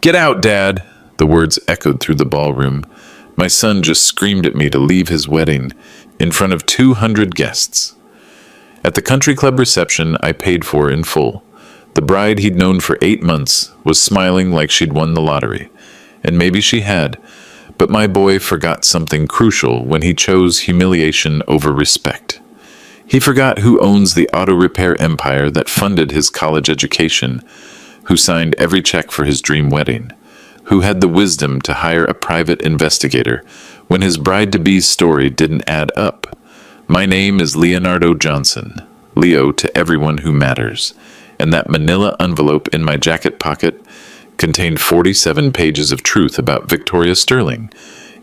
"Get out, Dad!" The words echoed through the ballroom. My son just screamed at me to leave his wedding in front of 200 guests. At the country club reception I paid for in full, the bride he'd known for 8 months was smiling like she'd won the lottery. And maybe she had, but my boy forgot something crucial when he chose humiliation over respect. He forgot who owns the auto repair empire that funded his college education, who signed every check for his dream wedding, who had the wisdom to hire a private investigator when his bride-to-be's story didn't add up. My name is Leonardo Johnson, Leo to everyone who matters, and that manila envelope in my jacket pocket contained 47 pages of truth about Victoria Sterling,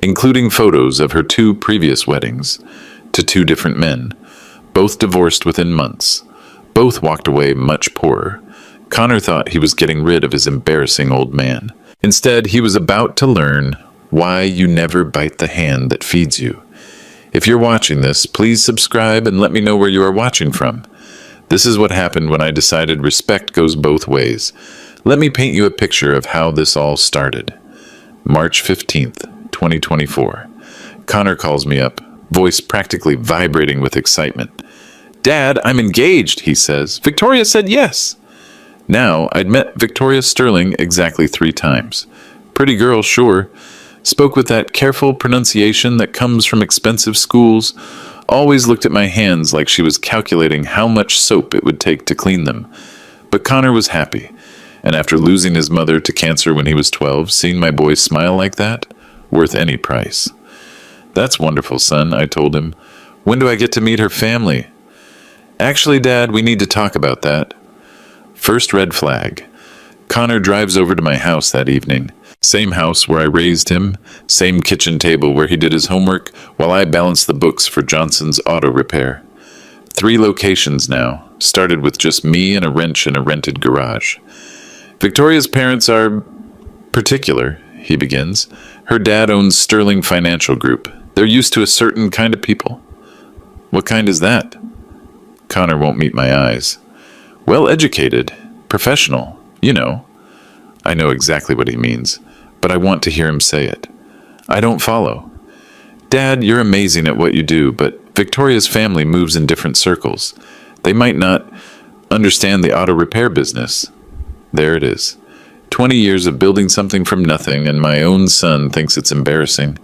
including photos of her 2 previous weddings to 2 different men, both divorced within months. Both walked away much poorer. Connor thought he was getting rid of his embarrassing old man. Instead, he was about to learn why you never bite the hand that feeds you. If you're watching this, please subscribe and let me know where you are watching from. This is what happened when I decided respect goes both ways. Let me paint you a picture of how this all started. March 15th, 2024. Connor calls me up, voice practically vibrating with excitement. "Dad, I'm engaged," he says. "Victoria said yes." Now, I'd met Victoria Sterling exactly 3 times. Pretty girl, sure. Spoke with that careful pronunciation that comes from expensive schools. Always looked at my hands like she was calculating how much soap it would take to clean them. But Connor was happy. And after losing his mother to cancer when he was 12, seeing my boy smile like that, worth any price. "That's wonderful, son," I told him. "When do I get to meet her family?" "Actually, Dad, we need to talk about that." First red flag. Connor drives over to my house that evening. Same house where I raised him, same kitchen table where he did his homework while I balanced the books for Johnson's auto repair. 3 locations now, started with just me and a wrench in a rented garage. "Victoria's parents are particular," he begins. "Her dad owns Sterling Financial Group. They're used to a certain kind of people." "What kind is that?" Connor won't meet my eyes. "Well-educated, professional, you know." I know exactly what he means, but I want to hear him say it. I don't follow. "Dad, you're amazing at what you do, but Victoria's family moves in different circles. They might not understand the auto repair business." There it is. 20 years of building something from nothing, and my own son thinks it's embarrassing.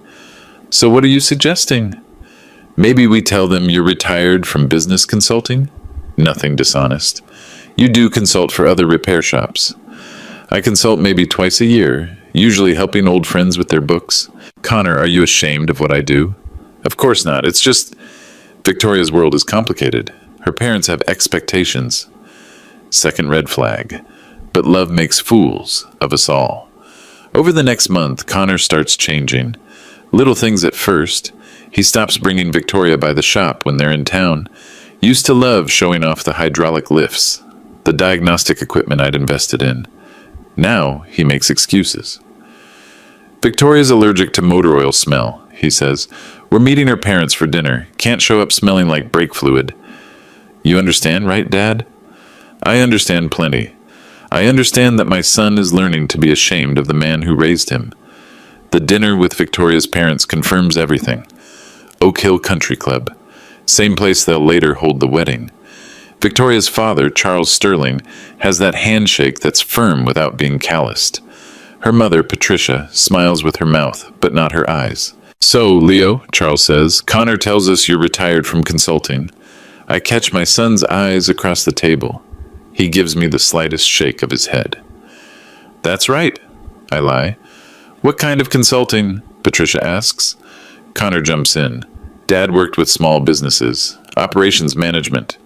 "So what are you suggesting?" "Maybe we tell them you're retired from business consulting?" Nothing dishonest. "You do consult for other repair shops." "I consult maybe twice a year, usually helping old friends with their books." "Connor, are you ashamed of what I do?" "Of course not. It's just Victoria's world is complicated. Her parents have expectations." Second red flag. But love makes fools of us all. Over the next month, Connor starts changing. Little things at first. He stops bringing Victoria by the shop when they're in town. Used to love showing off the hydraulic lifts, the diagnostic equipment I'd invested in. Now he makes excuses. "Victoria's allergic to motor oil smell," he says. "We're meeting her parents for dinner. Can't show up smelling like brake fluid." You understand, right, Dad? I understand plenty. I understand that my son is learning to be ashamed of the man who raised him. The dinner with Victoria's parents confirms everything. Oak Hill Country Club. Same place they'll later hold the wedding. Victoria's father, Charles Sterling, has that handshake that's firm without being calloused. Her mother, Patricia, smiles with her mouth, but not her eyes. "So, Leo," Charles says, "Connor tells us you're retired from consulting." I catch my son's eyes across the table. He gives me the slightest shake of his head. "That's right," I lie. "What kind of consulting?" Patricia asks. Connor jumps in. "Dad worked with small businesses, operations management."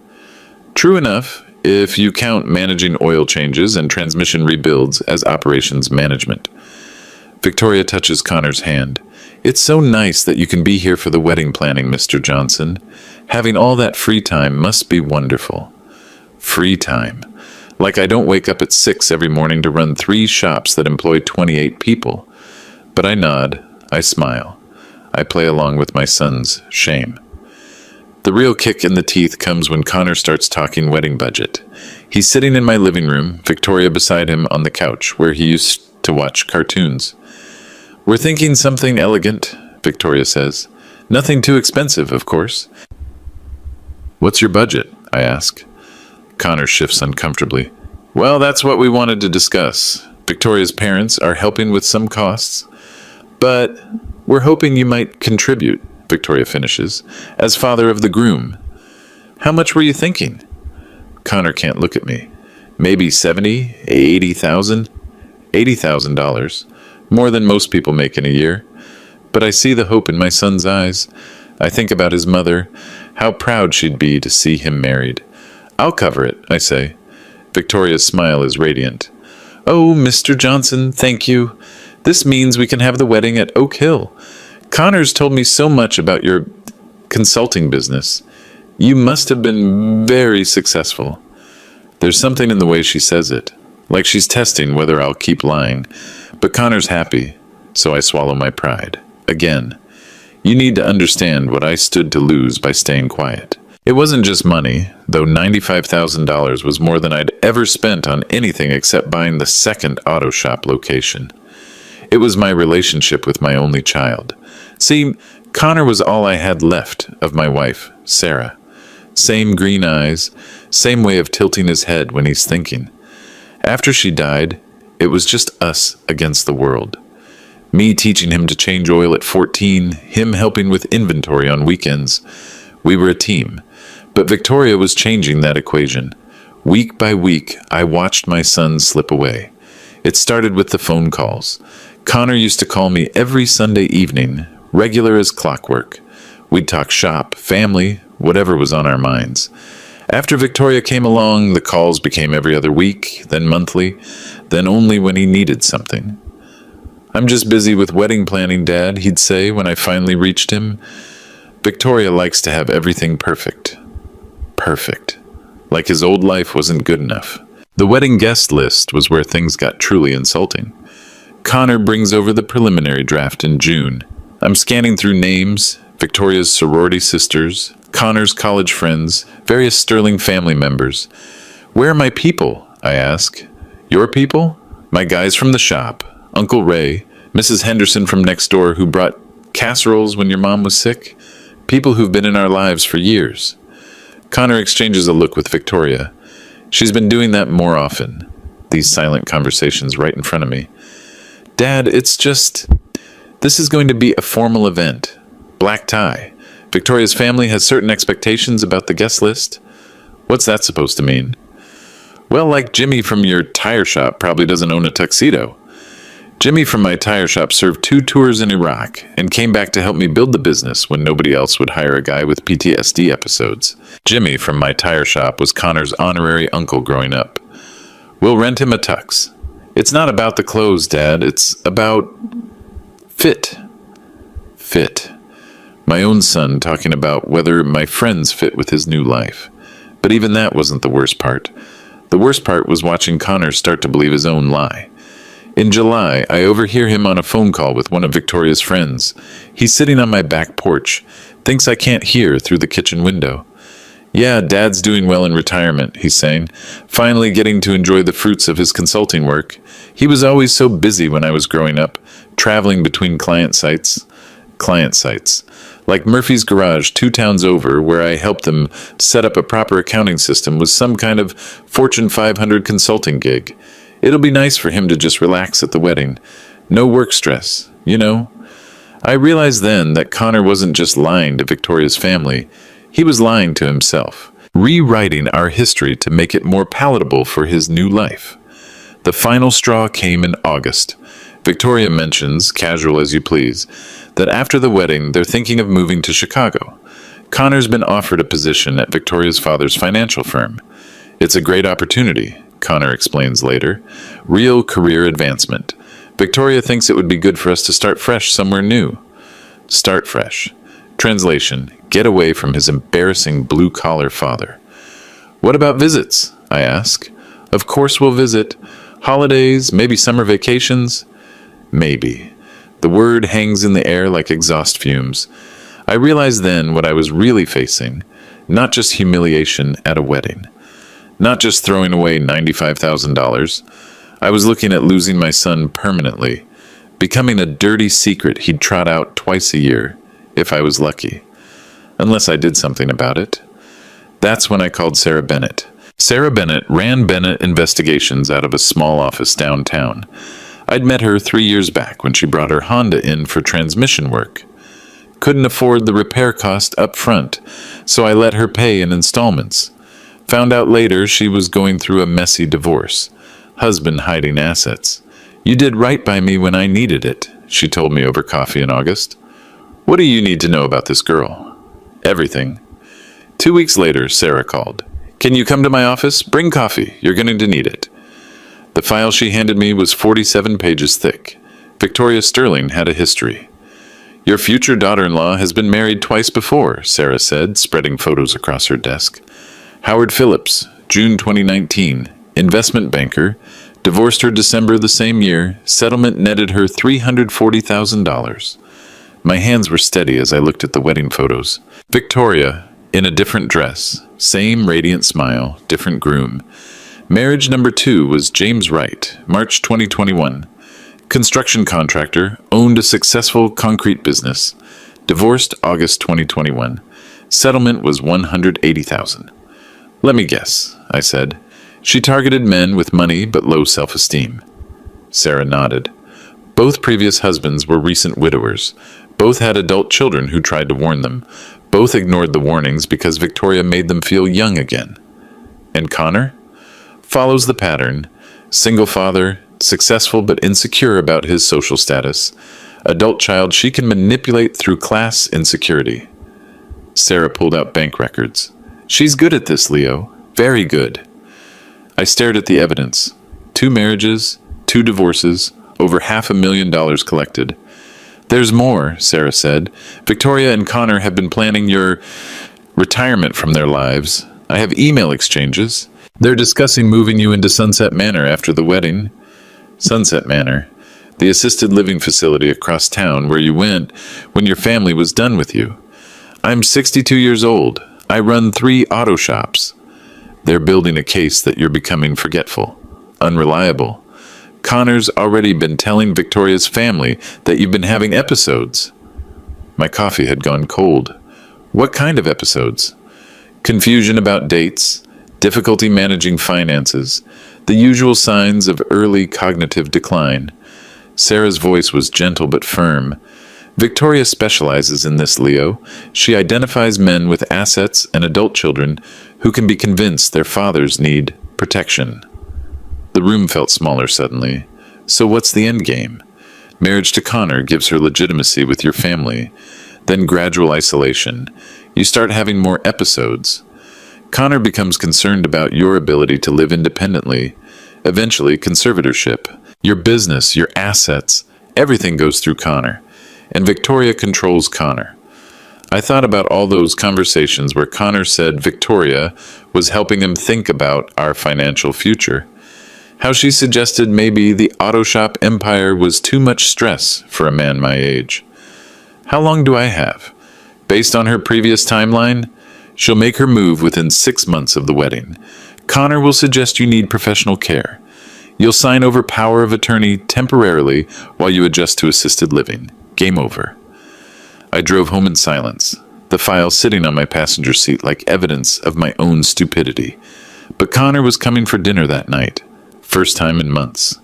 True enough, if you count managing oil changes and transmission rebuilds as operations management. Victoria touches Connor's hand. "It's so nice that you can be here for the wedding planning, Mr. Johnson. Having all that free time must be wonderful." Free time. Like I don't wake up at 6 every morning to run 3 shops that employ 28 people. But I nod, I smile. I play along with my son's shame. The real kick in the teeth comes when Connor starts talking wedding budget. He's sitting in my living room, Victoria beside him on the couch where he used to watch cartoons. We're thinking something elegant, Victoria says. Nothing too expensive, of course. What's your budget? I ask. Connor shifts uncomfortably. Well, that's what we wanted to discuss. Victoria's parents are helping with some costs, but we're hoping you might contribute, Victoria finishes, as father of the groom. How much were you thinking? Connor can't look at me. Maybe 70, 80,000? $80,000. More than most people make in a year. But I see the hope in my son's eyes. I think about his mother, how proud she'd be to see him married. I'll cover it, I say. Victoria's smile is radiant. Oh, Mr. Johnson, thank you. This means we can have the wedding at Oak Hill. Connor's told me so much about your consulting business. You must have been very successful. There's something in the way she says it, like she's testing whether I'll keep lying. But Connor's happy, so I swallow my pride. Again, you need to understand what I stood to lose by staying quiet. It wasn't just money, though $95,000 was more than I'd ever spent on anything except buying the second auto shop location. It was my relationship with my only child. See, Connor was all I had left of my wife, Sarah. Same green eyes, same way of tilting his head when he's thinking. After she died, it was just us against the world. Me teaching him to change oil at 14, him helping with inventory on weekends. We were a team, but Victoria was changing that equation. Week by week, I watched my son slip away. It started with the phone calls. Connor used to call me every Sunday evening, regular as clockwork. We'd talk shop, family, whatever was on our minds. After Victoria came along, the calls became every other week, then monthly, then only when he needed something. I'm just busy with wedding planning, Dad, he'd say when I finally reached him. Victoria likes to have everything perfect. Perfect. Like his old life wasn't good enough. The wedding guest list was where things got truly insulting. Connor brings over the preliminary draft in June. I'm scanning through names, Victoria's sorority sisters, Connor's college friends, various Sterling family members. Where are my people? I ask. Your people? My guys from the shop, Uncle Ray, Mrs. Henderson from next door who brought casseroles when your mom was sick. People who've been in our lives for years. Connor exchanges a look with Victoria. She's been doing that more often. These silent conversations right in front of me. Dad, it's just... This is going to be a formal event. Black tie. Victoria's family has certain expectations about the guest list. What's that supposed to mean? Well, like Jimmy from your tire shop probably doesn't own a tuxedo. Jimmy from my tire shop served 2 tours in Iraq and came back to help me build the business when nobody else would hire a guy with PTSD episodes. Jimmy from my tire shop was Connor's honorary uncle growing up. We'll rent him a tux. It's not about the clothes, Dad. It's about fit. Fit. My own son talking about whether my friends fit with his new life. But even that wasn't the worst part. The worst part was watching Connor start to believe his own lie. In July, I overhear him on a phone call with one of Victoria's friends. He's sitting on my back porch, thinks I can't hear through the kitchen window. Yeah, Dad's doing well in retirement, he's saying, finally getting to enjoy the fruits of his consulting work. He was always so busy when I was growing up, traveling between client sites. Like Murphy's Garage 2 towns over, where I helped them set up a proper accounting system, was some kind of Fortune 500 consulting gig. It'll be nice for him to just relax at the wedding. No work stress, you know? I realized then that Connor wasn't just lying to Victoria's family. He was lying to himself, rewriting our history to make it more palatable for his new life. The final straw came in August. Victoria mentions, casual as you please, that after the wedding they're thinking of moving to Chicago. Connor's been offered a position at Victoria's father's financial firm. It's a great opportunity, Connor explains later. Real career advancement. Victoria thinks it would be good for us to start fresh somewhere new. Start fresh. Translation, get away from his embarrassing blue-collar father. What about visits? I ask. Of course we'll visit. Holidays, maybe summer vacations? Maybe. The word hangs in the air like exhaust fumes. I realized then what I was really facing. Not just humiliation at a wedding. Not just throwing away $95,000. I was looking at losing my son permanently, becoming a dirty secret he'd trot out twice a year, if I was lucky. Unless I did something about it. That's when I called Sarah Bennett. Sarah Bennett ran Bennett Investigations out of a small office downtown. I'd met her 3 years back when she brought her Honda in for transmission work. Couldn't afford the repair cost up front, so I let her pay in installments. Found out later she was going through a messy divorce. Husband hiding assets. "You did right by me when I needed it," she told me over coffee in August. "What do you need to know about this girl?" "Everything." 2 weeks later, Sarah called. "Can you come to my office? Bring coffee. You're going to need it." The file she handed me was 47 pages thick. Victoria Sterling had a history. "Your future daughter-in-law has been married twice before," Sarah said, spreading photos across her desk. "Howard Phillips, June 2019, investment banker, divorced her December the same year, settlement netted her $340,000. My hands were steady as I looked at the wedding photos. Victoria, in a different dress, same radiant smile, different groom. Marriage number 2 was James Wright, March 2021. Construction contractor, owned a successful concrete business. Divorced August 2021. Settlement was $180,000. "Let me guess," I said. "She targeted men with money but low self-esteem." Sarah nodded. Both previous husbands were recent widowers. Both had adult children who tried to warn them. Both ignored the warnings because Victoria made them feel young again. And Connor? Follows the pattern. Single father, successful but insecure about his social status. Adult child she can manipulate through class insecurity. Sarah pulled out bank records. "She's good at this, Leo. Very good." I stared at the evidence. 2 marriages, 2 divorces, over $500,000 collected. "There's more," Sarah said. "Victoria and Connor have been planning your retirement from their lives. I have email exchanges. They're discussing moving you into Sunset Manor after the wedding." Sunset Manor, the assisted living facility across town where you went when your family was done with you. "I'm 62 years old. I run 3 auto shops." They're building a case that you're becoming forgetful, unreliable. Connor's already been telling Victoria's family that you've been having episodes. My coffee had gone cold. What kind of episodes? Confusion about dates, difficulty managing finances, the usual signs of early cognitive decline. Sarah's voice was gentle but firm. "Victoria specializes in this, Leo. She identifies men with assets and adult children who can be convinced their fathers need protection." The room felt smaller suddenly. "So what's the end game?" "Marriage to Connor gives her legitimacy with your family. Then gradual isolation. You start having more episodes. Connor becomes concerned about your ability to live independently. Eventually, conservatorship. Your business, your assets, everything goes through Connor. And Victoria controls Connor." I thought about all those conversations where Connor said Victoria was helping him think about our financial future. How she suggested maybe the auto shop empire was too much stress for a man my age. How long do I have? Based on her previous timeline, she'll make her move within 6 months of the wedding. Connor will suggest you need professional care. You'll sign over power of attorney temporarily while you adjust to assisted living. Game over. I drove home in silence, the file sitting on my passenger seat like evidence of my own stupidity. But Connor was coming for dinner that night. First time in months.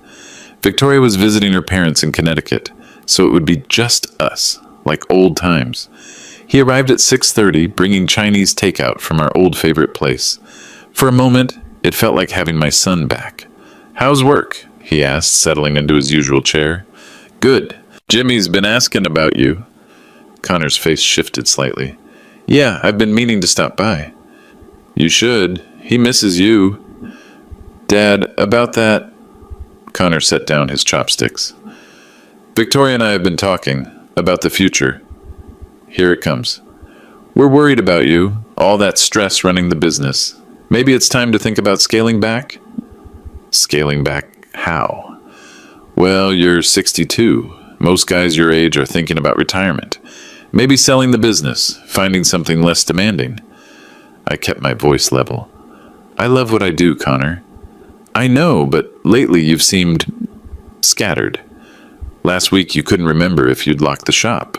Victoria was visiting her parents in Connecticut, so it would be just us, like old times. He arrived at 6:30, bringing Chinese takeout from our old favorite place. For a moment, it felt like having my son back. "How's work?" he asked, settling into his usual chair. "Good. Jimmy's been asking about you." Connor's face shifted slightly. "Yeah, I've been meaning to stop by." "You should. He misses you." "Dad, about that..." Connor set down his chopsticks. "Victoria and I have been talking about the future. Here it comes. We're worried about you, all that stress running the business. Maybe it's time to think about scaling back?" "Scaling back how?" "Well, you're 62. Most guys your age are thinking about retirement. Maybe selling the business, finding something less demanding." I kept my voice level. "I love what I do, Connor. I know, but lately you've seemed scattered. Last week you couldn't remember if you'd locked the shop.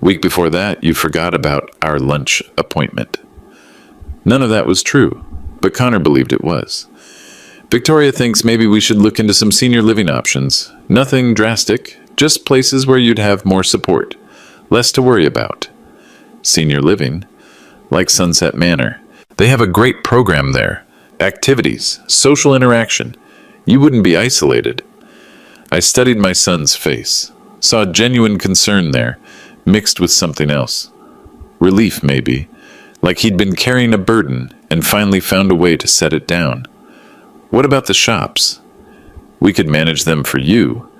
Week before that, you forgot about our lunch appointment. None of that was true, but Connor believed it was. Victoria thinks maybe we should look into some senior living options. Nothing drastic, just places where you'd have more support, less to worry about. Senior living? Like Sunset Manor. They have a great program there. Activities, social interaction. You wouldn't be isolated. I studied my son's face, saw genuine concern there, mixed with something else. Relief, maybe, like he'd been carrying a burden and finally found a way to set it down. What about the shops? We could manage them for you.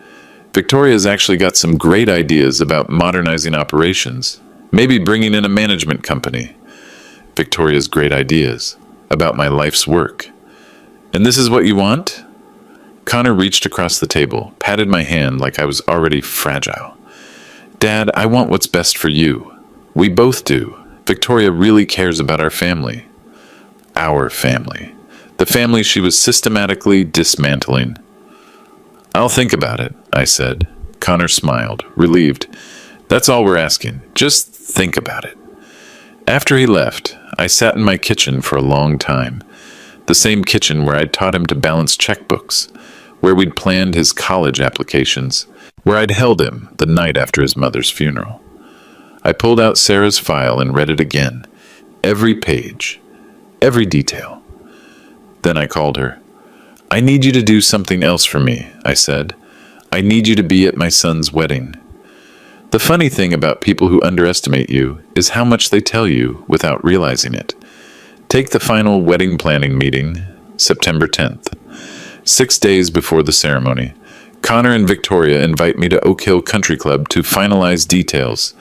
Victoria's actually got some great ideas about modernizing operations, maybe bringing in a management company. Victoria's great ideas about my life's work. And this is what you want? Connor reached across the table, patted my hand like I was already fragile. Dad, I want what's best for you. We both do. Victoria really cares about our family. Our family. The family she was systematically dismantling. I'll think about it, I said. Connor smiled, relieved. That's all we're asking. Just think about it. After he left, I sat in my kitchen for a long time. The same kitchen where I'd taught him to balance checkbooks, where we'd planned his college applications, where I'd held him the night after his mother's funeral. I pulled out Sarah's file and read it again. Every page. Every detail. Then I called her. I need you to do something else for me, I said. I need you to be at my son's wedding. The funny thing about people who underestimate you is how much they tell you without realizing it. Take the final wedding planning meeting, September 10th. 6 days before the ceremony, Connor and Victoria invite me to Oak Hill Country Club to finalize details.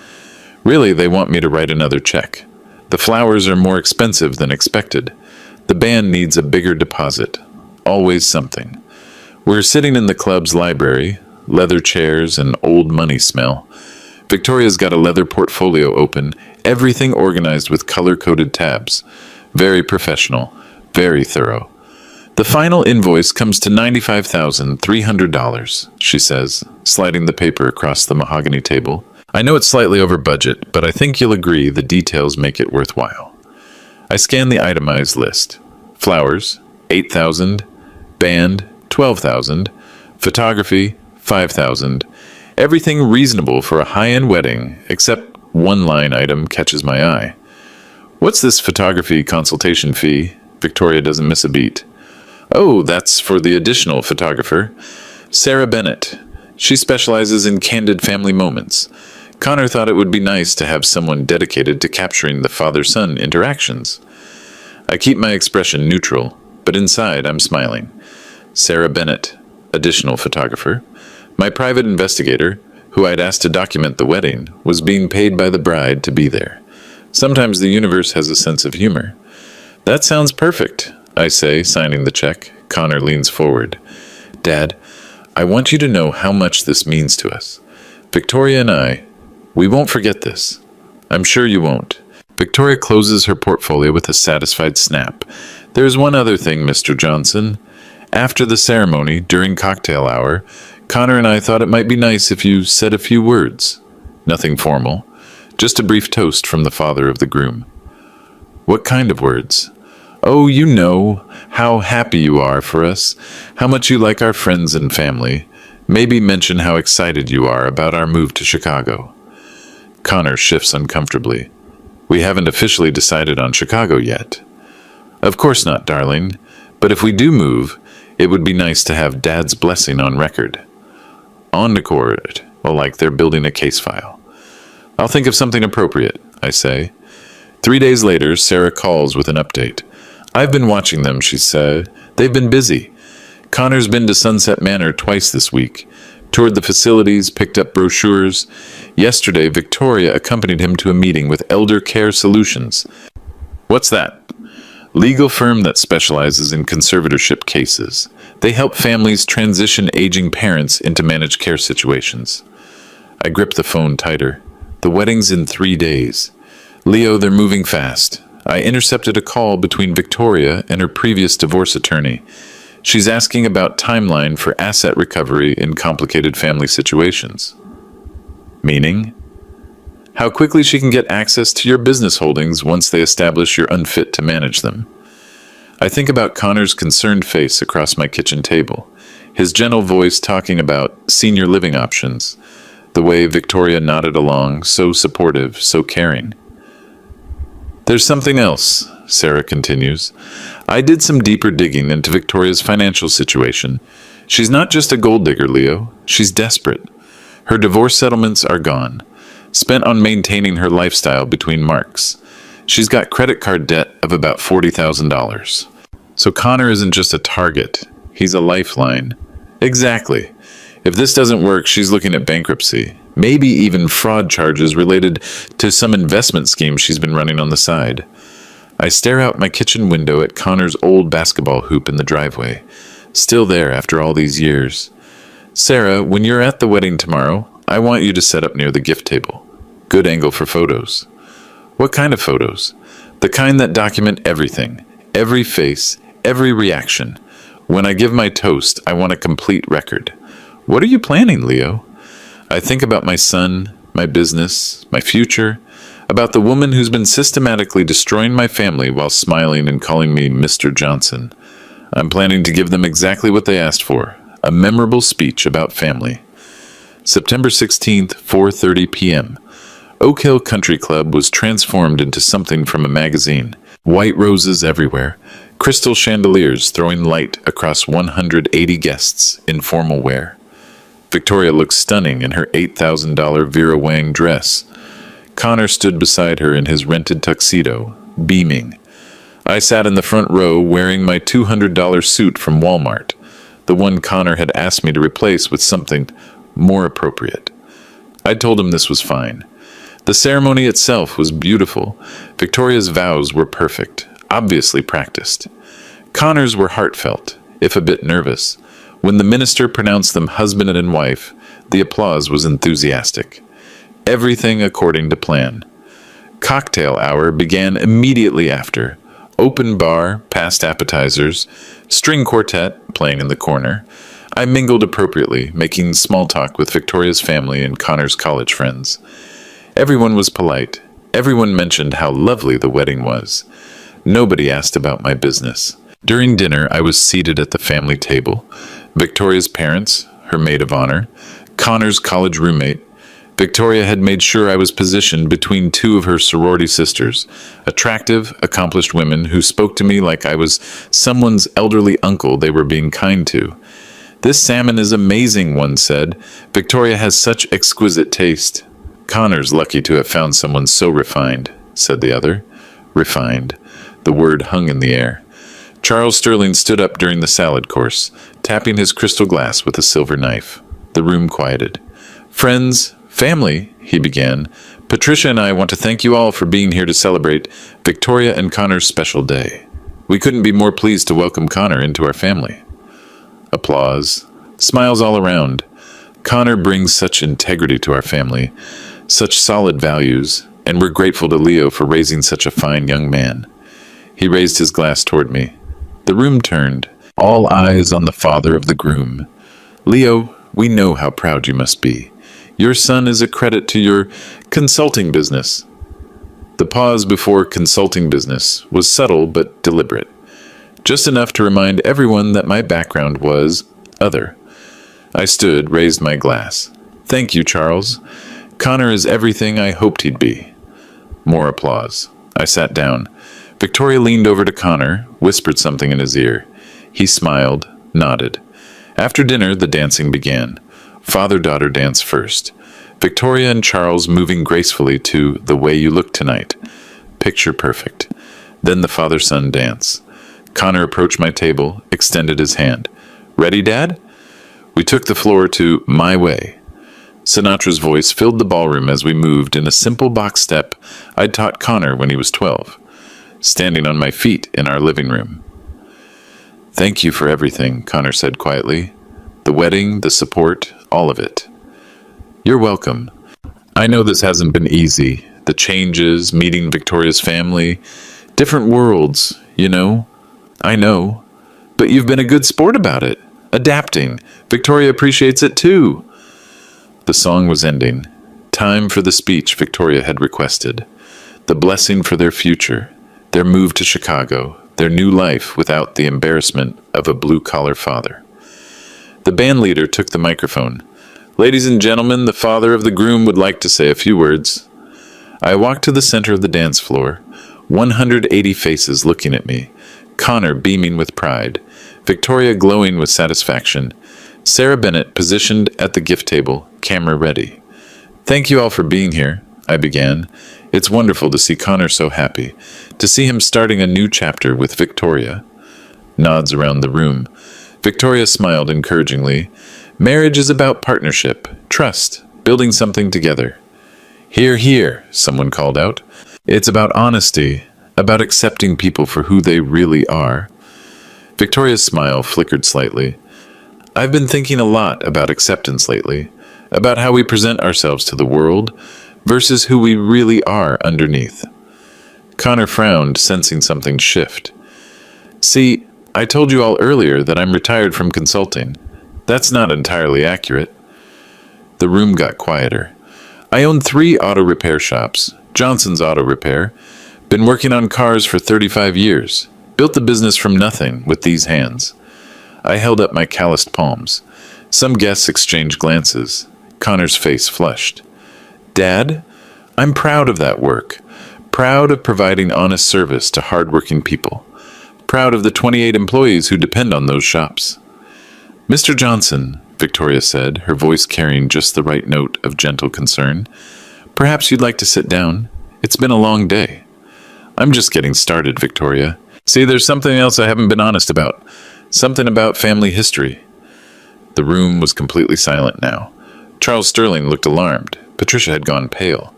Really, they want me to write another check. The flowers are more expensive than expected. The band needs a bigger deposit. Always something. We're sitting in the club's library, leather chairs and old money smell. Victoria's got a leather portfolio open, everything organized with color-coded tabs. Very professional, very thorough. The final invoice comes to $95,300, she says, sliding the paper across the mahogany table. I know it's slightly over budget, but I think you'll agree the details make it worthwhile. I scan the itemized list. Flowers, $8,000. Band, $12,000. Photography, $5,000. Everything reasonable for a high-end wedding, except one line item catches my eye. What's this photography consultation fee? Victoria doesn't miss a beat. Oh, that's for the additional photographer. Sarah Bennett. She specializes in candid family moments. Connor thought it would be nice to have someone dedicated to capturing the father-son interactions. I keep my expression neutral, but inside I'm smiling. Sarah Bennett, additional photographer. My private investigator, who I'd asked to document the wedding, was being paid by the bride to be there. Sometimes the universe has a sense of humor. That sounds perfect, I say, signing the check. Connor leans forward. Dad, I want you to know how much this means to us. Victoria and I, we won't forget this. I'm sure you won't. Victoria closes her portfolio with a satisfied snap. There's one other thing, Mr. Johnson. After the ceremony, during cocktail hour, Connor and I thought it might be nice if you said a few words. Nothing formal. Just a brief toast from the father of the groom. What kind of words? Oh, you know, how happy you are for us, how much you like our friends and family. Maybe mention how excited you are about our move to Chicago. Connor shifts uncomfortably. We haven't officially decided on Chicago yet. Of course not, darling. But if we do move, it would be nice to have Dad's blessing on record. On record, well, like they're building a case file. I'll think of something appropriate, I say. 3 days later, Sarah calls with an update. I've been watching them, she said. They've been busy. Connor's been to Sunset Manor twice this week. Toured the facilities, picked up brochures. Yesterday, Victoria accompanied him to a meeting with Elder Care Solutions. What's that? Legal firm that specializes in conservatorship cases. They help families transition aging parents into managed care situations. I grip the phone tighter. The wedding's in 3 days. Leo, they're moving fast. I intercepted a call between Victoria and her previous divorce attorney. She's asking about timeline for asset recovery in complicated family situations. Meaning, how quickly she can get access to your business holdings once they establish you're unfit to manage them. I think about Connor's concerned face across my kitchen table, his gentle voice talking about senior living options, the way Victoria nodded along, so supportive, so caring. There's something else, Sarah continues. I did some deeper digging into Victoria's financial situation. She's not just a gold digger, Leo. She's desperate. Her divorce settlements are gone, spent on maintaining her lifestyle between marks. She's got credit card debt of about $40,000. So Connor isn't just a target, he's a lifeline. Exactly. If this doesn't work, she's looking at bankruptcy, maybe even fraud charges related to some investment scheme she's been running on the side. I stare out my kitchen window at Connor's old basketball hoop in the driveway, still there after all these years. Sarah, when you're at the wedding tomorrow, I want you to set up near the gift table. Good angle for photos. What kind of photos? The kind that document everything, every face, every reaction. When I give my toast, I want a complete record. What are you planning, Leo? I think about my son, my business, my future, about the woman who's been systematically destroying my family while smiling and calling me Mr. Johnson. I'm planning to give them exactly what they asked for, a memorable speech about family. September 16th, 4:30 p.m. Oak Hill Country Club was transformed into something from a magazine. White roses everywhere, crystal chandeliers throwing light across 180 guests in formal wear. Victoria looked stunning in her $8,000 Vera Wang dress. Connor stood beside her in his rented tuxedo, beaming. I sat in the front row wearing my $200 suit from Walmart, the one Connor had asked me to replace with something more appropriate. I told him this was fine. The ceremony itself was beautiful. Victoria's vows were perfect, obviously practiced. Connor's were heartfelt, if a bit nervous. When the minister pronounced them husband and wife, the applause was enthusiastic. Everything according to plan. Cocktail hour began immediately after. Open bar, past appetizers, string quartet playing in the corner. I mingled appropriately, making small talk with Victoria's family and Connor's college friends. Everyone was polite. Everyone mentioned how lovely the wedding was. Nobody asked about my business. During dinner, I was seated at the family table. Victoria's parents, her maid of honor, Connor's college roommate. Victoria had made sure I was positioned between two of her sorority sisters, attractive, accomplished women who spoke to me like I was someone's elderly uncle they were being kind to. This salmon is amazing, one said. Victoria has such exquisite taste. Connor's lucky to have found someone so refined, said the other. Refined. The word hung in the air. Charles Sterling stood up during the salad course, tapping his crystal glass with a silver knife. The room quieted. Friends, family, he began. Patricia and I want to thank you all for being here to celebrate Victoria and Connor's special day. We couldn't be more pleased to welcome Connor into our family. Applause. Smiles all around. Connor brings such integrity to our family, such solid values, and we're grateful to Leo for raising such a fine young man. He raised his glass toward me. The room turned, all eyes on the father of the groom. Leo, we know how proud you must be. Your son is a credit to your consulting business. The pause before consulting business was subtle but deliberate, just enough to remind everyone that my background was other. I stood, raised my glass. Thank you, Charles. Connor is everything I hoped he'd be. More applause. I sat down. Victoria leaned over to Connor, whispered something in his ear. He smiled, nodded. After dinner, the dancing began. Father-daughter dance first. Victoria and Charles moving gracefully to The Way You Look Tonight. Picture perfect. Then the father-son dance. Connor approached my table, extended his hand. Ready, Dad? We took the floor to My Way. Sinatra's voice filled the ballroom as we moved in a simple box step I'd taught Connor when he was 12, standing on my feet in our living room. Thank you for everything, Connor said quietly. The wedding, the support, all of it. You're welcome. I know this hasn't been easy. The changes, meeting Victoria's family, different worlds, you know. I know. But you've been a good sport about it. Adapting. Victoria appreciates it too. The song was ending. Time for the speech Victoria had requested. The blessing for their future. Their move to Chicago. Their new life without the embarrassment of a blue-collar father. The band leader took the microphone. Ladies and gentlemen, the father of the groom would like to say a few words. I walked to the center of the dance floor. 180 faces looking at me. Connor beaming with pride. Victoria glowing with satisfaction. Sarah Bennett positioned at the gift table, camera ready. Thank you all for being here, I began. It's wonderful to see Connor so happy, to see him starting a new chapter with Victoria. Nods around the room. Victoria smiled encouragingly. Marriage is about partnership, trust, building something together. Hear, hear, someone called out. It's about honesty, about accepting people for who they really are. Victoria's smile flickered slightly. I've been thinking a lot about acceptance lately, about how we present ourselves to the world versus who we really are underneath. Connor frowned, sensing something shift. See, I told you all earlier that I'm retired from consulting. That's not entirely accurate. The room got quieter. I own 3 auto repair shops. Johnson's Auto Repair. Been working on cars for 35 years. Built the business from nothing with these hands. I held up my calloused palms. Some guests exchanged glances. Connor's face flushed. Dad, I'm proud of that work. Proud of providing honest service to hardworking people. Proud of the 28 employees who depend on those shops. Mr. Johnson, Victoria said, her voice carrying just the right note of gentle concern. Perhaps you'd like to sit down. It's been a long day. I'm just getting started, Victoria. See, there's something else I haven't been honest about. Something about family history. The room was completely silent now. Charles Sterling looked alarmed. Patricia had gone pale.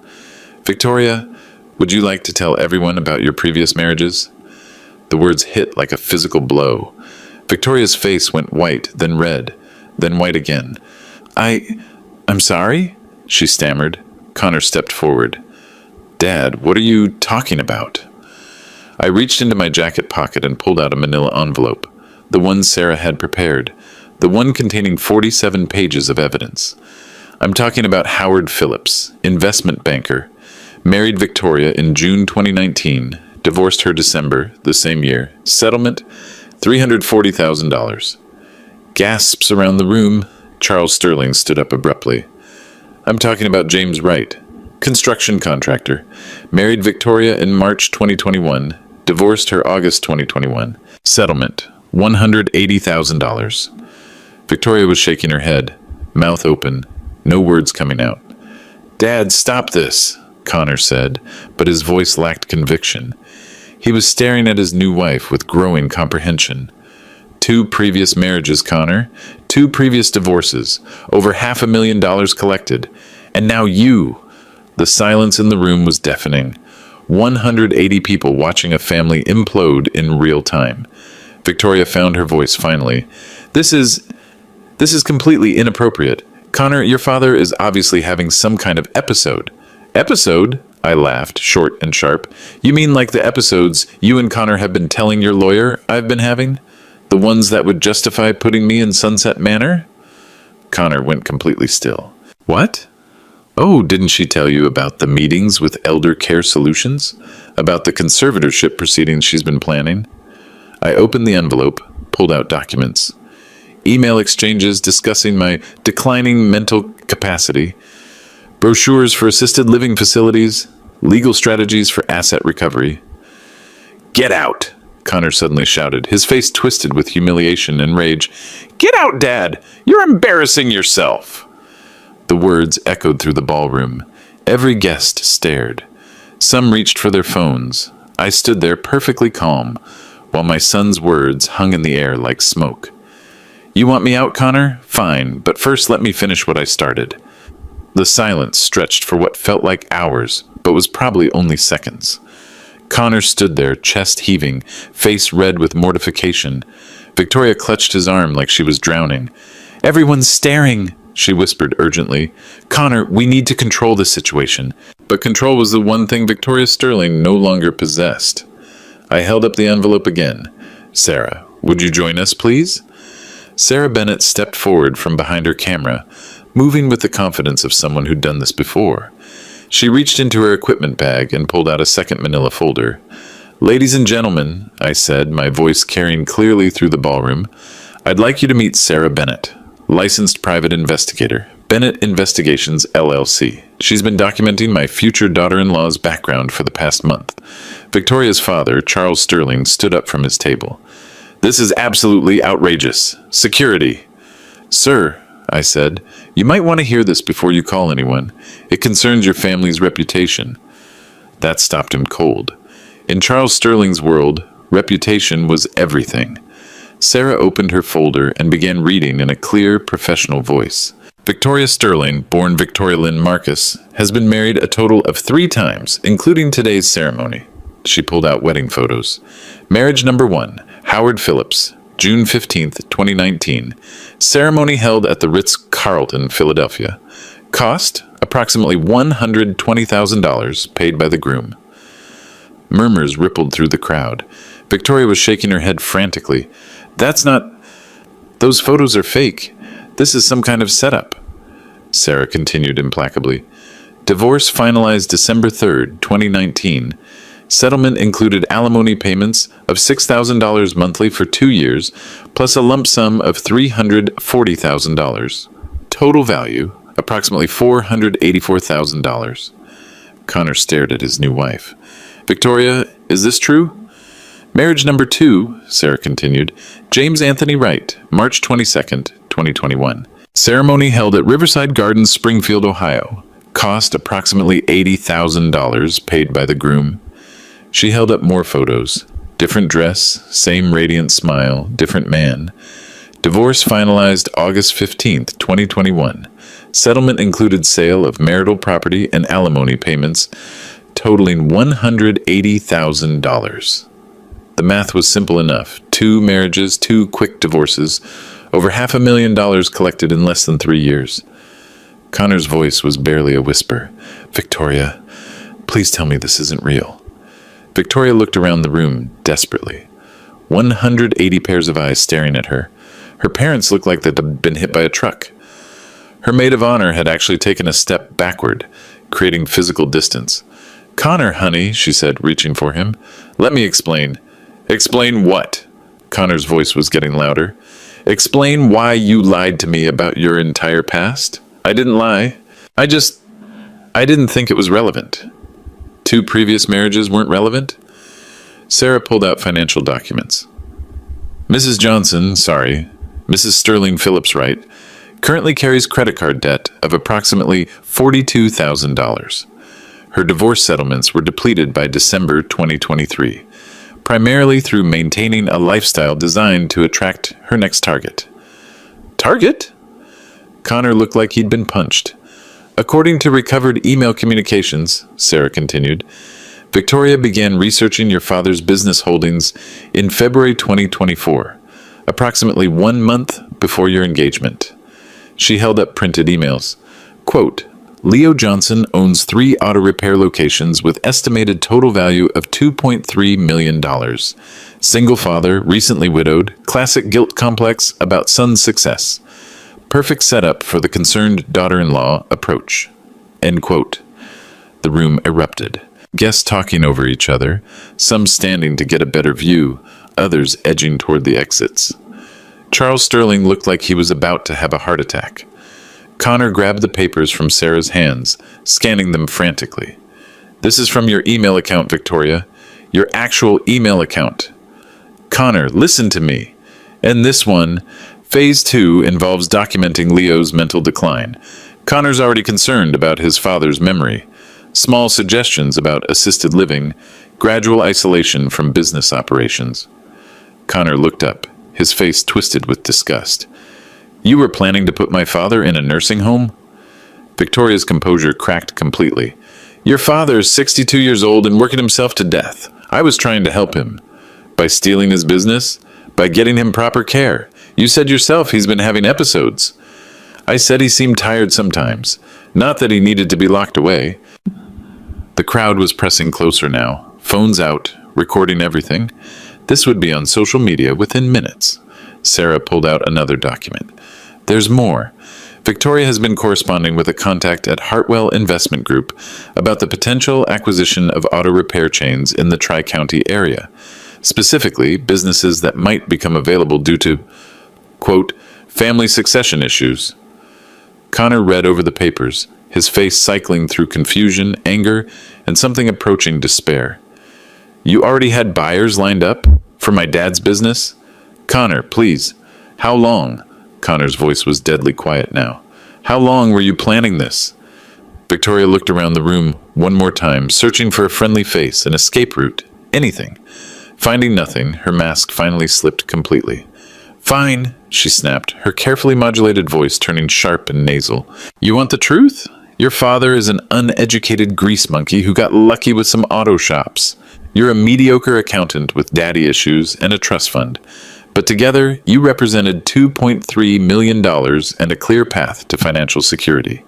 Victoria, would you like to tell everyone about your previous marriages? The words hit like a physical blow. Victoria's face went white, then red, then white again. I'm sorry? She stammered. Connor stepped forward. Dad, what are you talking about? I reached into my jacket pocket and pulled out a manila envelope, the one Sarah had prepared, the one containing 47 pages of evidence. I'm talking about Howard Phillips, investment banker, married Victoria in June 2019, divorced her December, the same year, settlement, $340,000. Gasps around the room. Charles Sterling stood up abruptly. I'm talking about James Wright, construction contractor, married Victoria in March 2021, divorced her August 2021, settlement, $180,000. Victoria was shaking her head, mouth open, no words coming out. Dad, stop this, Connor said, but his voice lacked conviction. He was staring at his new wife with growing comprehension. 2 previous marriages, Connor. 2 previous divorces. Over $500,000 collected. And now you. The silence in the room was deafening. 180 people watching a family implode in real time. Victoria found her voice finally. This is completely inappropriate. Connor, your father is obviously having some kind of episode. Episode? I laughed, short and sharp. You mean like the episodes you and Connor have been telling your lawyer I've been having? The ones that would justify putting me in Sunset Manor? Connor went completely still. What? Oh, didn't she tell you about the meetings with Elder Care Solutions? About the conservatorship proceedings she's been planning? I opened the envelope, pulled out documents. Email exchanges discussing my declining mental capacity. Brochures for assisted living facilities. Legal strategies for asset recovery. Get out! Connor suddenly shouted, his face twisted with humiliation and rage. Get out, Dad! You're embarrassing yourself! The words echoed through the ballroom. Every guest stared. Some reached for their phones. I stood there perfectly calm, while my son's words hung in the air like smoke. You want me out, Connor? Fine, but first let me finish what I started. The silence stretched for what felt like hours, but was probably only seconds. Connor stood there, chest heaving, face red with mortification. Victoria clutched his arm like she was drowning. Everyone's staring, she whispered urgently. Connor, we need to control this situation. But control was the one thing Victoria Sterling no longer possessed. I held up the envelope again. Sarah, Would you join us, please? Sarah Bennett stepped forward from behind her camera, moving with the confidence of someone who'd done this before. She reached into her equipment bag and pulled out a second manila folder. Ladies and gentlemen, I said, my voice carrying clearly through the ballroom, I'd like you to meet Sarah Bennett, licensed private investigator, Bennett Investigations, LLC. She's been documenting my future daughter-in-law's background for the past month. Victoria's father, Charles Sterling, stood up from his table. This is absolutely outrageous. Security. Sir, I said, you might want to hear this before you call anyone. It concerns your family's reputation. That stopped him cold. In Charles Sterling's world, reputation was everything. Sarah opened her folder and began reading in a clear, professional voice. Victoria Sterling, born Victoria Lynn Marcus, has been married a total of 3 times, including today's ceremony. She pulled out wedding photos. Marriage number 1, Howard Phillips, June 15th, 2019. Ceremony held at the Ritz-Carlton, Philadelphia. Cost, approximately $120,000 paid by the groom. Murmurs rippled through the crowd. Victoria was shaking her head frantically. That's not... Those photos are fake. This is some kind of setup. Sarah continued implacably. Divorce finalized December 3rd, 2019. Settlement included alimony payments of $6,000 monthly for 2 years, plus a lump sum of $340,000. Total value, approximately $484,000. Connor stared at his new wife. Victoria, is this true? Marriage number 2, Sarah continued. James Anthony Wright, March 22nd, 2021. Ceremony held at Riverside Gardens, Springfield, Ohio. Cost approximately $80,000 paid by the groom. She held up more photos. Different dress, same radiant smile, different man. Divorce finalized August 15th, 2021. Settlement included sale of marital property and alimony payments, totaling $180,000. The math was simple enough. 2 marriages, 2 quick divorces, over $500,000 collected in less than 3 years. Connor's voice was barely a whisper. Victoria, please tell me this isn't real. Victoria looked around the room desperately. 180 pairs of eyes staring at her. Her parents looked like they'd been hit by a truck. Her maid of honor had actually taken a step backward, creating physical distance. Connor, honey, she said, reaching for him. Let me explain. Explain what? Connor's voice was getting louder. Explain why you lied to me about your entire past. I didn't lie. I didn't think it was relevant. 2 previous marriages weren't relevant? Sarah pulled out financial documents. Mrs. Sterling Phillips Wright, currently carries credit card debt of approximately $42,000. Her divorce settlements were depleted by December 2023, primarily through maintaining a lifestyle designed to attract her next target. Target? Connor looked like he'd been punched. According to recovered email communications, Sarah continued, Victoria began researching your father's business holdings in February 2024, approximately 1 month before your engagement. She held up printed emails. Quote, Leo Johnson owns 3 auto repair locations with estimated total value of $2.3 million. Single father, recently widowed, classic guilt complex about son's success. Perfect setup for the concerned daughter-in-law approach. End quote. The room erupted. Guests talking over each other, some standing to get a better view, others edging toward the exits. Charles Sterling looked like he was about to have a heart attack. Connor grabbed the papers from Sarah's hands, scanning them frantically. This is from your email account, Victoria. Your actual email account. Connor, listen to me. And this one, Phase 2 involves documenting Leo's mental decline. Connor's already concerned about his father's memory. Small suggestions about assisted living, gradual isolation from business operations. Connor looked up, his face twisted with disgust. You were planning to put my father in a nursing home? Victoria's composure cracked completely. Your father's 62 years old and working himself to death. I was trying to help him. By stealing his business? By getting him proper care? You said yourself he's been having episodes. I said he seemed tired sometimes, not that he needed to be locked away. The crowd was pressing closer now, phones out, recording everything. This would be on social media within minutes. Sarah pulled out another document. There's more. Victoria has been corresponding with a contact at Hartwell Investment Group about the potential acquisition of auto repair chains in the Tri-County area, specifically businesses that might become available due to, quote, family succession issues. Connor read over the papers, his face cycling through confusion, anger, and something approaching despair. You already had buyers lined up for my dad's business? Connor, please. How long? Connor's voice was deadly quiet now. How long were you planning this? Victoria looked around the room one more time, searching for a friendly face, an escape route, anything. Finding nothing, her mask finally slipped completely. Fine, she snapped, her carefully modulated voice turning sharp and nasal. You want the truth? Your father is an uneducated grease monkey who got lucky with some auto shops. You're a mediocre accountant with daddy issues and a trust fund. But together, you represented $2.3 million and a clear path to financial security.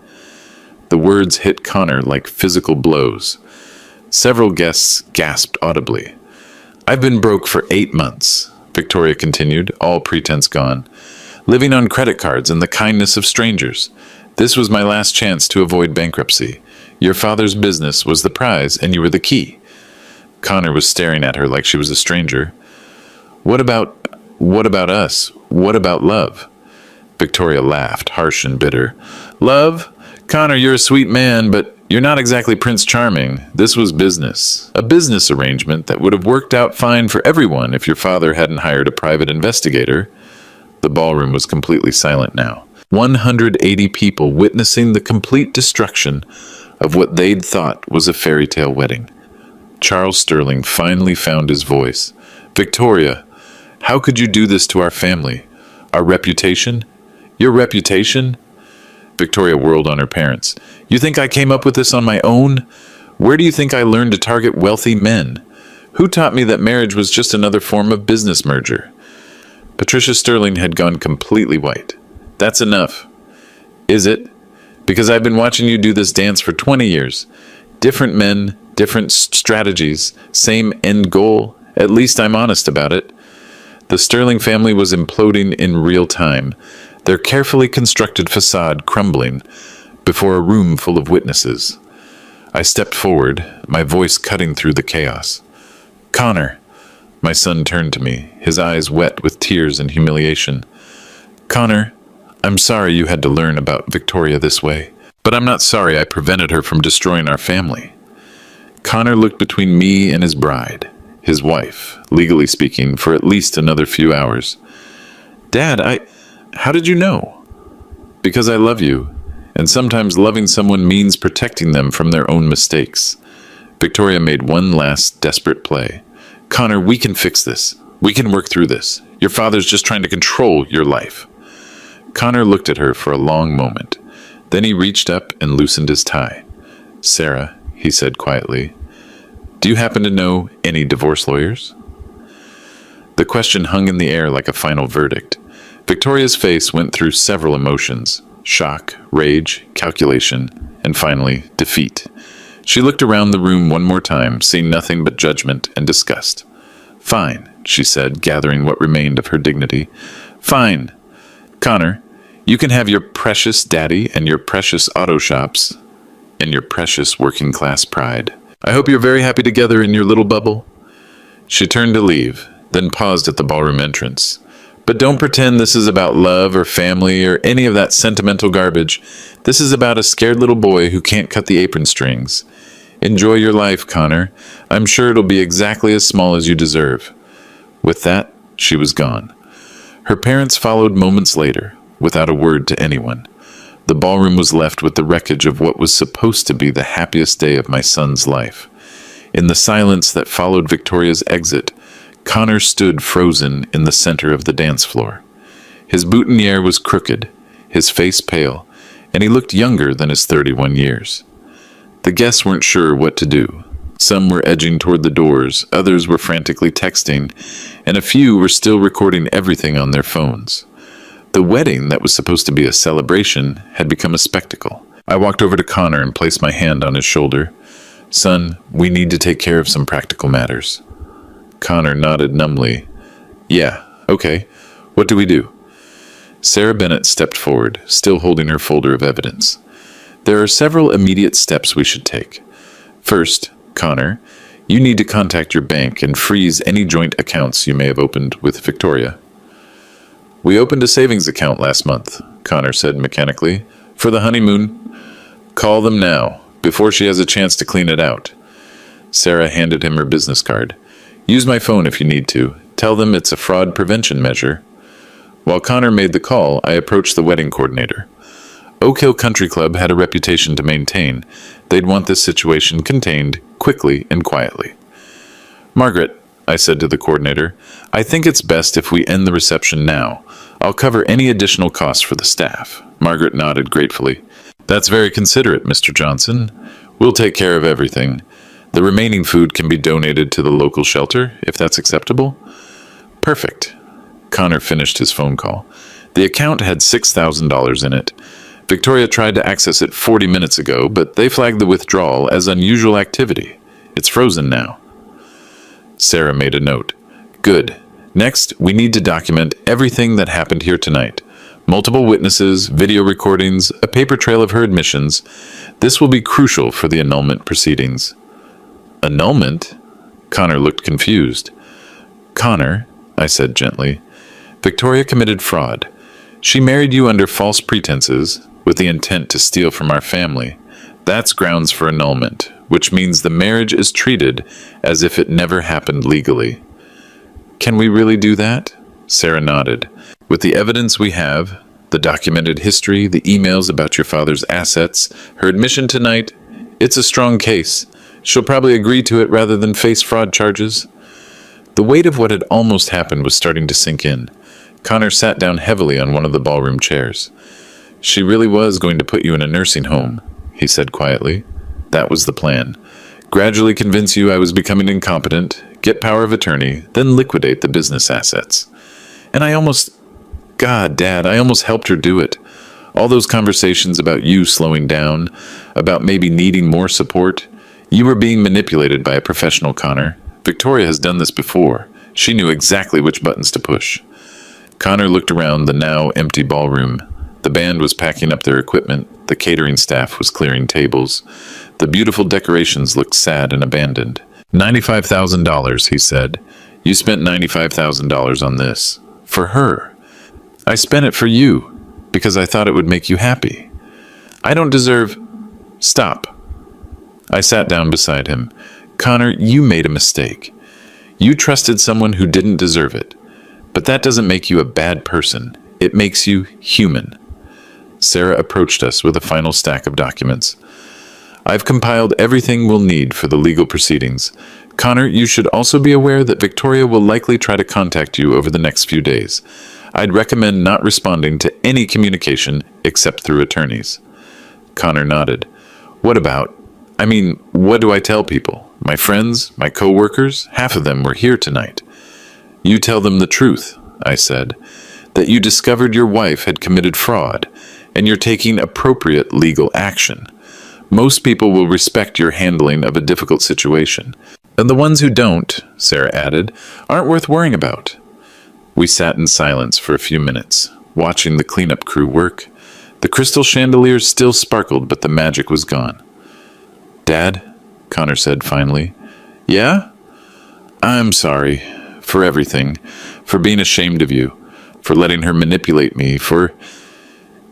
The words hit Connor like physical blows. Several guests gasped audibly. I've been broke for 8 months, Victoria continued, all pretense gone, living on credit cards and the kindness of strangers. This was my last chance to avoid bankruptcy. Your father's business was the prize, and you were the key. Connor was staring at her like she was a stranger. What about us? What about love? Victoria laughed, harsh and bitter. Love? Connor, you're a sweet man, but you're not exactly Prince Charming. This was business. A business arrangement that would have worked out fine for everyone if your father hadn't hired a private investigator. The ballroom was completely silent now. 180 people witnessing the complete destruction of what they'd thought was a fairy tale wedding. Charles Sterling finally found his voice. Victoria, how could you do this to our family? Our reputation? Your reputation? Victoria whirled on her parents. You think I came up with this on my own? Where do you think I learned to target wealthy men? Who taught me that marriage was just another form of business merger? Patricia Sterling had gone completely white. That's enough. Is it? Because I've been watching you do this dance for 20 years. Different men, different strategies, same end goal. At least I'm honest about it. The Sterling family was imploding in real time, their carefully constructed facade crumbling before a room full of witnesses. I stepped forward, my voice cutting through the chaos. Connor. My son turned to me, his eyes wet with tears and humiliation. Connor, I'm sorry you had to learn about Victoria this way, but I'm not sorry I prevented her from destroying our family. Connor looked between me and his bride, his wife, legally speaking, for at least another few hours. Dad, how did you know? Because I love you, and sometimes loving someone means protecting them from their own mistakes. Victoria made one last desperate play. Connor, we can fix this. We can work through this. Your father's just trying to control your life. Connor looked at her for a long moment. Then he reached up and loosened his tie. Sarah, he said quietly, do you happen to know any divorce lawyers? The question hung in the air like a final verdict. Victoria's face went through several emotions: shock, rage, calculation, and finally, defeat. She looked around the room one more time, seeing nothing but judgment and disgust. Fine, she said, gathering what remained of her dignity. Fine. Connor, you can have your precious daddy and your precious auto shops and your precious working-class pride. I hope you're very happy together in your little bubble. She turned to leave, then paused at the ballroom entrance. But don't pretend this is about love or family or any of that sentimental garbage. This is about a scared little boy who can't cut the apron strings. Enjoy your life, Connor. I'm sure it'll be exactly as small as you deserve. With that, she was gone. Her parents followed moments later, without a word to anyone. The ballroom was left with the wreckage of what was supposed to be the happiest day of my son's life. In the silence that followed Victoria's exit, Connor stood frozen in the center of the dance floor. His boutonniere was crooked, his face pale, and he looked younger than his 31 years. The guests weren't sure what to do. Some were edging toward the doors, others were frantically texting, and a few were still recording everything on their phones. The wedding that was supposed to be a celebration had become a spectacle. I walked over to Connor and placed my hand on his shoulder. Son, we need to take care of some practical matters. Connor nodded numbly. Yeah, okay. What do we do? Sarah Bennett stepped forward, still holding her folder of evidence. There are several immediate steps we should take. First, Connor, you need to contact your bank and freeze any joint accounts you may have opened with Victoria. We opened a savings account last month, Connor said mechanically. For the honeymoon. Call them now, before she has a chance to clean it out. Sarah handed him her business card. Use my phone if you need to. Tell them it's a fraud prevention measure. While Connor made the call, I approached the wedding coordinator. Oak Hill Country Club had a reputation to maintain. They'd want this situation contained quickly and quietly. Margaret, I said to the coordinator, I think it's best if we end the reception now. I'll cover any additional costs for the staff. Margaret nodded gratefully. That's very considerate, Mr. Johnson. We'll take care of everything. The remaining food can be donated to the local shelter, if that's acceptable. Perfect. Connor finished his phone call. The account had $6,000 in it. Victoria tried to access it 40 minutes ago, but they flagged the withdrawal as unusual activity. It's frozen now. Sarah made a note. Good. Next, we need to document everything that happened here tonight. Multiple witnesses, video recordings, a paper trail of her admissions. This will be crucial for the annulment proceedings. Annulment? Connor looked confused. Connor, I said gently, Victoria committed fraud. She married you under false pretenses with the intent to steal from our family. That's grounds for annulment, which means the marriage is treated as if it never happened legally. Can we really do that? Sarah nodded. With the evidence we have, the documented history, the emails about your father's assets, her admission tonight, it's a strong case. She'll probably agree to it rather than face fraud charges. The weight of what had almost happened was starting to sink in. Connor sat down heavily on one of the ballroom chairs. She really was going to put you in a nursing home, he said quietly. That was the plan. Gradually convince you I was becoming incompetent, get power of attorney, then liquidate the business assets. And I almost helped her do it. All those conversations about you slowing down, about maybe needing more support. You were being manipulated by a professional, Connor. Victoria has done this before. She knew exactly which buttons to push. Connor looked around the now empty ballroom. The band was packing up their equipment. The catering staff was clearing tables. The beautiful decorations looked sad and abandoned. $95,000, he said. You spent $95,000 on this. For her. I spent it for you, because I thought it would make you happy. I don't deserve... Stop. I sat down beside him. Connor, you made a mistake. You trusted someone who didn't deserve it. But that doesn't make you a bad person. It makes you human. Sarah approached us with a final stack of documents. I've compiled everything we'll need for the legal proceedings. Connor, you should also be aware that Victoria will likely try to contact you over the next few days. I'd recommend not responding to any communication except through attorneys. Connor nodded. What do I tell people? My friends, my co-workers, half of them were here tonight. You tell them the truth, I said, that you discovered your wife had committed fraud, and you're taking appropriate legal action. Most people will respect your handling of a difficult situation. And the ones who don't, Sarah added, aren't worth worrying about. We sat in silence for a few minutes, watching the cleanup crew work. The crystal chandeliers still sparkled, but the magic was gone. Dad, Connor said finally. Yeah? I'm sorry. For everything. For being ashamed of you. For letting her manipulate me.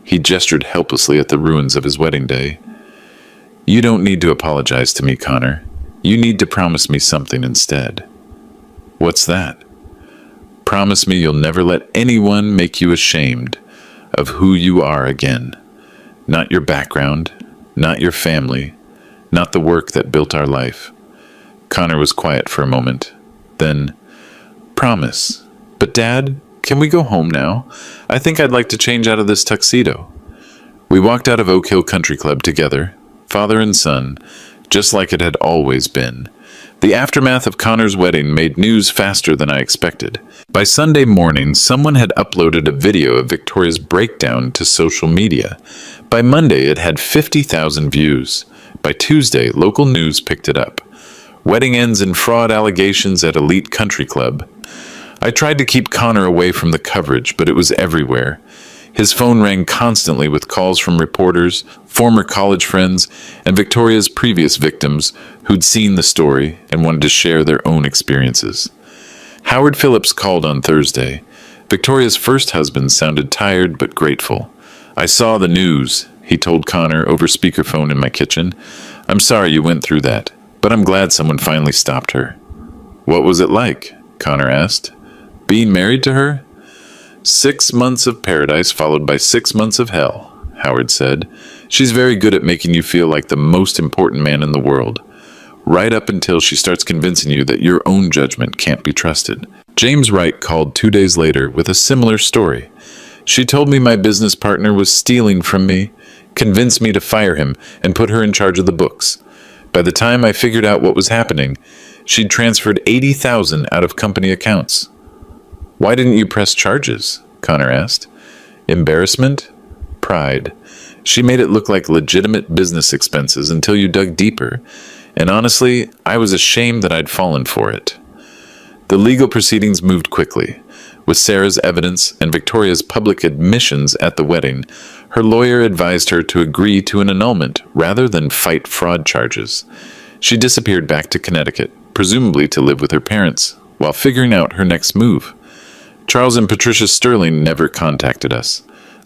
He gestured helplessly at the ruins of his wedding day. You don't need to apologize to me, Connor. You need to promise me something instead. What's that? Promise me you'll never let anyone make you ashamed of who you are again. Not your background, not your family, not the work that built our life. Connor was quiet for a moment. Then, promise. But Dad, can we go home now? I think I'd like to change out of this tuxedo. We walked out of Oak Hill Country Club together, father and son, just like it had always been. The aftermath of Connor's wedding made news faster than I expected. By Sunday morning, someone had uploaded a video of Victoria's breakdown to social media. By Monday, it had 50,000 views. By Tuesday, local news picked it up. Wedding ends in fraud allegations at elite country club. I tried to keep Connor away from the coverage, but it was everywhere. His phone rang constantly with calls from reporters, former college friends, and Victoria's previous victims who'd seen the story and wanted to share their own experiences. Howard Phillips called on Thursday. Victoria's first husband sounded tired but grateful. "I saw the news," he told Connor over speakerphone in my kitchen. "I'm sorry you went through that, but I'm glad someone finally stopped her." "What was it like?" Connor asked. "Being married to her?" 6 months of paradise followed by 6 months of hell, Howard said. "She's very good at making you feel like the most important man in the world, right up until she starts convincing you that your own judgment can't be trusted." James Wright called 2 days later with a similar story. "She told me my business partner was stealing from me, convinced me to fire him, and put her in charge of the books. By the time I figured out what was happening, she'd transferred $80,000 out of company accounts." "Why didn't you press charges?" Connor asked. "Embarrassment? Pride. She made it look like legitimate business expenses until you dug deeper, and honestly, I was ashamed that I'd fallen for it." The legal proceedings moved quickly. With Sarah's evidence and Victoria's public admissions at the wedding, her lawyer advised her to agree to an annulment rather than fight fraud charges. She disappeared back to Connecticut, presumably to live with her parents, while figuring out her next move. Charles and Patricia Sterling never contacted us.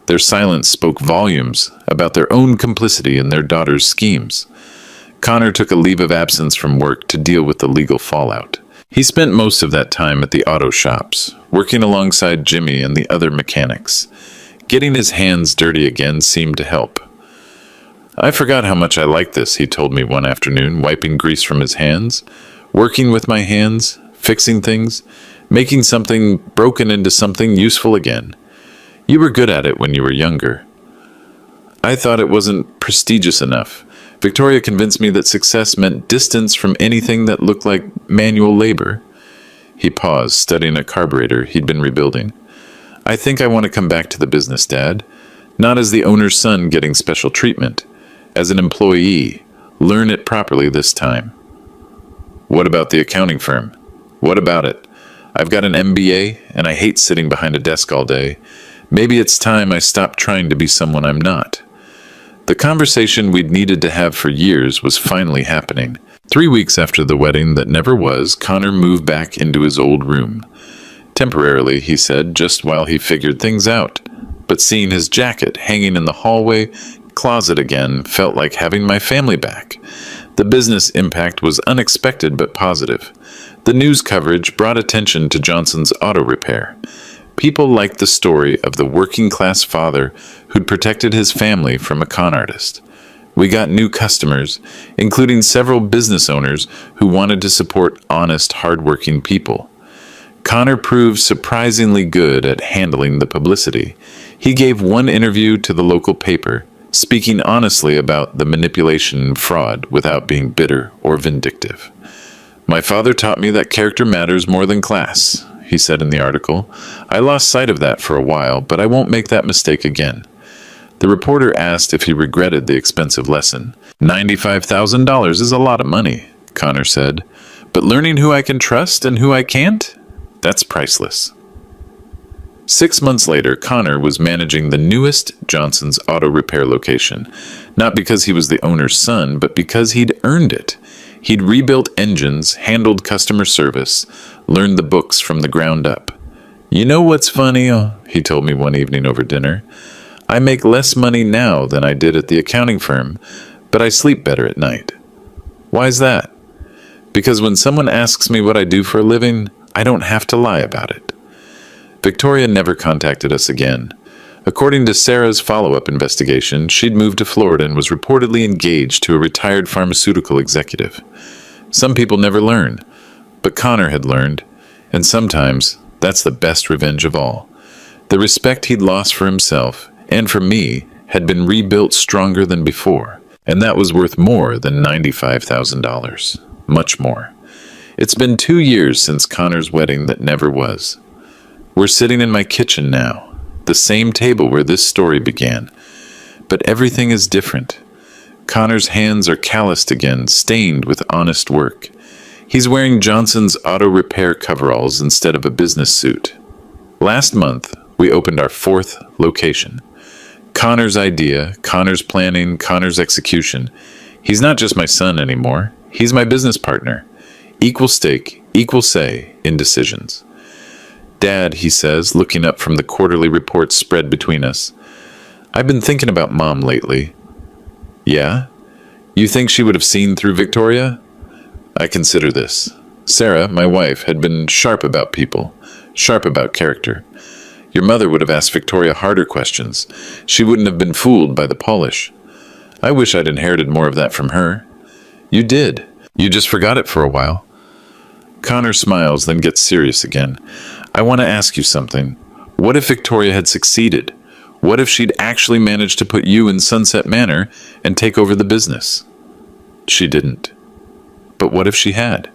Their silence spoke volumes about their own complicity in their daughter's schemes. Connor took a leave of absence from work to deal with the legal fallout. He spent most of that time at the auto shops, working alongside Jimmy and the other mechanics. Getting his hands dirty again seemed to help. "I forgot how much I liked this," he told me one afternoon, wiping grease from his hands. "Working with my hands, fixing things, making something broken into something useful again. You were good at it when you were younger." I thought it wasn't prestigious enough. Victoria convinced me that success meant distance from anything that looked like manual labor. He paused, studying a carburetor he'd been rebuilding. "I think I want to come back to the business, Dad. Not as the owner's son getting special treatment. As an employee. Learn it properly this time." "What about the accounting firm?" "What about it? I've got an MBA, and I hate sitting behind a desk all day. Maybe it's time I stopped trying to be someone I'm not." The conversation we'd needed to have for years was finally happening. 3 weeks after the wedding that never was, Connor moved back into his old room. Temporarily, he said, just while he figured things out. But seeing his jacket hanging in the hallway closet again felt like having my family back. The business impact was unexpected but positive. The news coverage brought attention to Johnson's auto repair. People liked the story of the working-class father who'd protected his family from a con artist. We got new customers, including several business owners who wanted to support honest, hard-working people. Connor proved surprisingly good at handling the publicity. He gave one interview to the local paper, speaking honestly about the manipulation and fraud without being bitter or vindictive. "My father taught me that character matters more than class," he said in the article. "I lost sight of that for a while, but I won't make that mistake again." The reporter asked if he regretted the expensive lesson. $95,000 is a lot of money, Connor said. "But learning who I can trust and who I can't? That's priceless." 6 months later, Connor was managing the newest Johnson's auto repair location, not because he was the owner's son, but because he'd earned it. He'd rebuilt engines, handled customer service, learned the books from the ground up. "You know what's funny?" he told me one evening over dinner. "I make less money now than I did at the accounting firm, but I sleep better at night." "Why's that?" "Because when someone asks me what I do for a living, I don't have to lie about it." Victoria never contacted us again. According to Sarah's follow-up investigation, she'd moved to Florida and was reportedly engaged to a retired pharmaceutical executive. Some people never learn, but Connor had learned, and sometimes that's the best revenge of all. The respect he'd lost for himself, and for me, had been rebuilt stronger than before, and that was worth more than $95,000. Much more. It's been 2 years since Connor's wedding that never was. We're sitting in my kitchen now, the same table where this story began. But everything is different. Connor's hands are calloused again, stained with honest work. He's wearing Johnson's auto repair coveralls instead of a business suit. Last month, we opened our 4th location. Connor's idea, Connor's planning, Connor's execution. He's not just my son anymore. He's my business partner. Equal stake, equal say in decisions. Dad, he says, looking up from the quarterly reports spread between us. I've been thinking about Mom lately. Yeah? You think she would have seen through Victoria? I consider this. Sarah, my wife, had been sharp about people, sharp about character. Your mother would have asked Victoria harder questions. She wouldn't have been fooled by the polish. I wish I'd inherited more of that from her. You did. You just forgot it for a while. Connor smiles, then gets serious again. I want to ask you something. What if Victoria had succeeded? What if she'd actually managed to put you in Sunset Manor and take over the business? She didn't. But what if she had?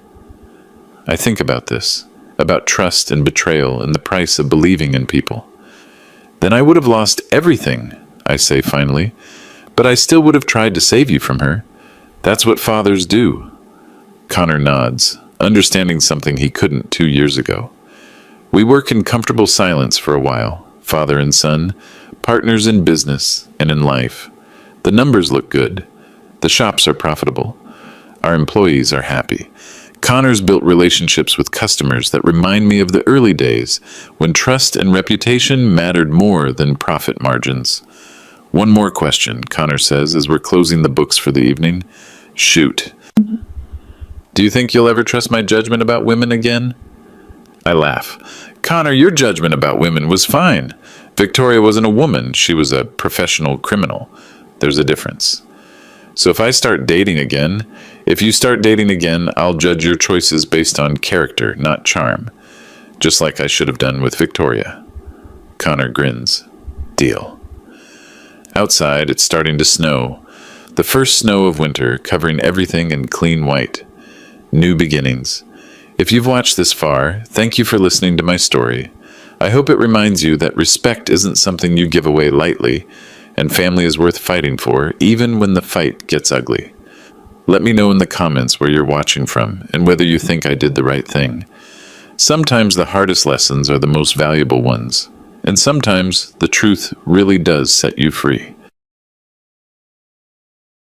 I think about this, about trust and betrayal and the price of believing in people. Then I would have lost everything, I say finally, but I still would have tried to save you from her. That's what fathers do. Connor nods, understanding something he couldn't 2 years ago. We work in comfortable silence for a while, father and son, partners in business and in life. The numbers look good. The shops are profitable. Our employees are happy. Connor's built relationships with customers that remind me of the early days when trust and reputation mattered more than profit margins. One more question, Connor says as we're closing the books for the evening. Shoot. Do you think you'll ever trust my judgment about women again? I laugh. Connor, your judgment about women was fine. Victoria wasn't a woman. She was a professional criminal. There's a difference. So if you start dating again, I'll judge your choices based on character, not charm. Just like I should have done with Victoria. Connor grins. Deal. Outside, it's starting to snow. The first snow of winter, covering everything in clean white. New beginnings. If you've watched this far, thank you for listening to my story. I hope it reminds you that respect isn't something you give away lightly, and family is worth fighting for, even when the fight gets ugly. Let me know in the comments where you're watching from, and whether you think I did the right thing. Sometimes the hardest lessons are the most valuable ones, and sometimes the truth really does set you free.